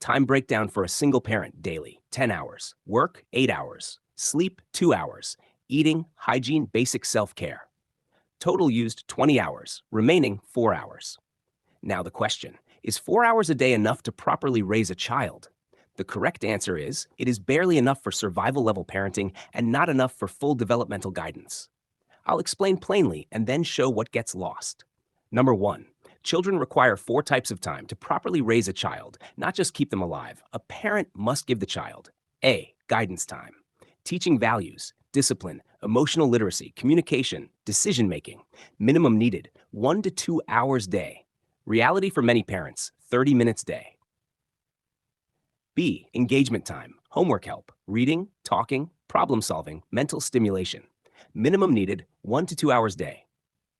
Time breakdown for a single parent daily 10 hours, work 8 hours, sleep 2 hours, eating, hygiene, basic self care. Total used 20 hours, remaining 4 hours. Now the question, is 4 hours a day enough to properly raise a child? The correct answer is it is barely enough for survival level parenting and not enough for full developmental guidance. I'll explain plainly and then show what gets lost. Number one, children require 4 types of time to properly raise a child, not just keep them alive. A parent must give the child A. Guidance time, teaching values, discipline, emotional literacy, communication, decision making. Minimum needed 1 to 2 hours day. Reality for many parents 30 minutes day. B. Engagement time, homework help, reading, talking, problem solving, mental stimulation. Minimum needed 1 to 2 hours day.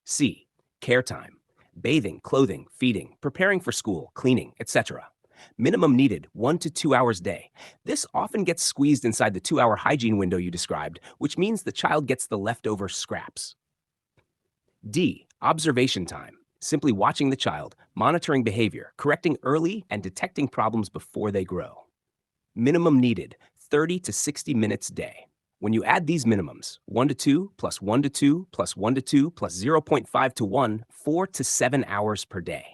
C. Care time, bathing, clothing, feeding, preparing for school, cleaning, etc. Minimum needed 1 to 2 hours day. This often gets squeezed inside the 2-hour hygiene window you described, which means the child gets the leftover scraps. D. Observation time, simply watching the child, monitoring behavior, correcting early, and detecting problems before they grow. Minimum needed 30 to 60 minutes day. When you add these minimums, 1 to 2 plus 1 to 2 plus 1 to 2 plus 0.5 to 1, 4 to 7 hours per day.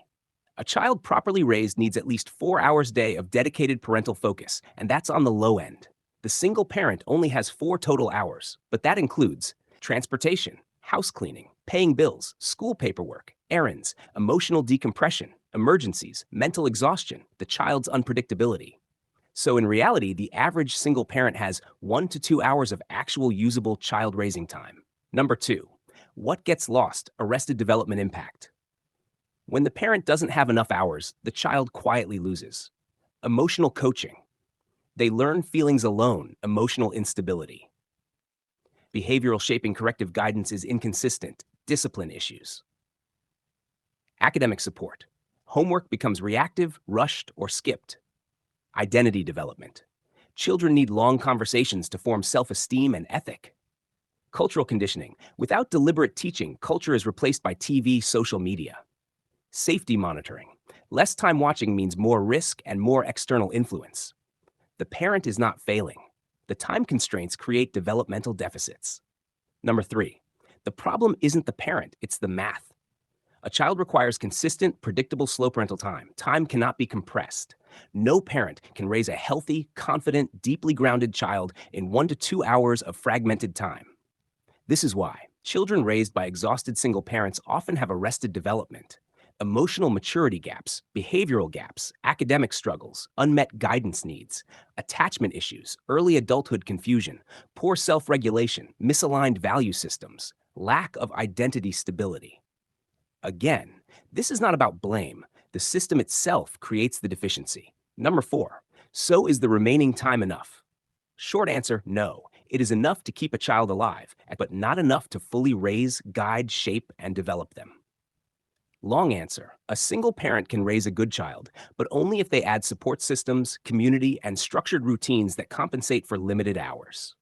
A child properly raised needs at least 4 hours a day of dedicated parental focus, and that's on the low end. The single parent only has 4 total hours, but that includes transportation, house cleaning, paying bills, school paperwork, errands, emotional decompression, emergencies, mental exhaustion, the child's unpredictability. So in reality, the average single parent has 1 to 2 hours of actual usable child raising time. Number 2, what gets lost? Arrested development impact. When the parent doesn't have enough hours, the child quietly loses. Emotional coaching. They learn feelings alone, emotional instability. Behavioral shaping corrective guidance is inconsistent, discipline issues. Academic support. Homework becomes reactive, rushed, or skipped. Identity development. Children need long conversations to form self-esteem and ethic. Cultural conditioning. Without deliberate teaching, culture is replaced by TV, social media. Safety monitoring. Less time watching means more risk and more external influence. The parent is not failing. The time constraints create developmental deficits. Number 3, the problem isn't the parent, it's the math. A child requires consistent, predictable, slow parental time. Time cannot be compressed. No parent can raise a healthy, confident, deeply grounded child in 1 to 2 hours of fragmented time. This is why children raised by exhausted single parents often have arrested development, emotional maturity gaps, behavioral gaps, academic struggles, unmet guidance needs, attachment issues, early adulthood confusion, poor self-regulation, misaligned value systems, lack of identity stability. Again, this is not about blame. The system itself creates the deficiency. Number 4, so is the remaining time enough? Short answer, no. It is enough to keep a child alive, but not enough to fully raise, guide, shape, and develop them. Long answer, a single parent can raise a good child, but only if they add support systems, community, and structured routines that compensate for limited hours.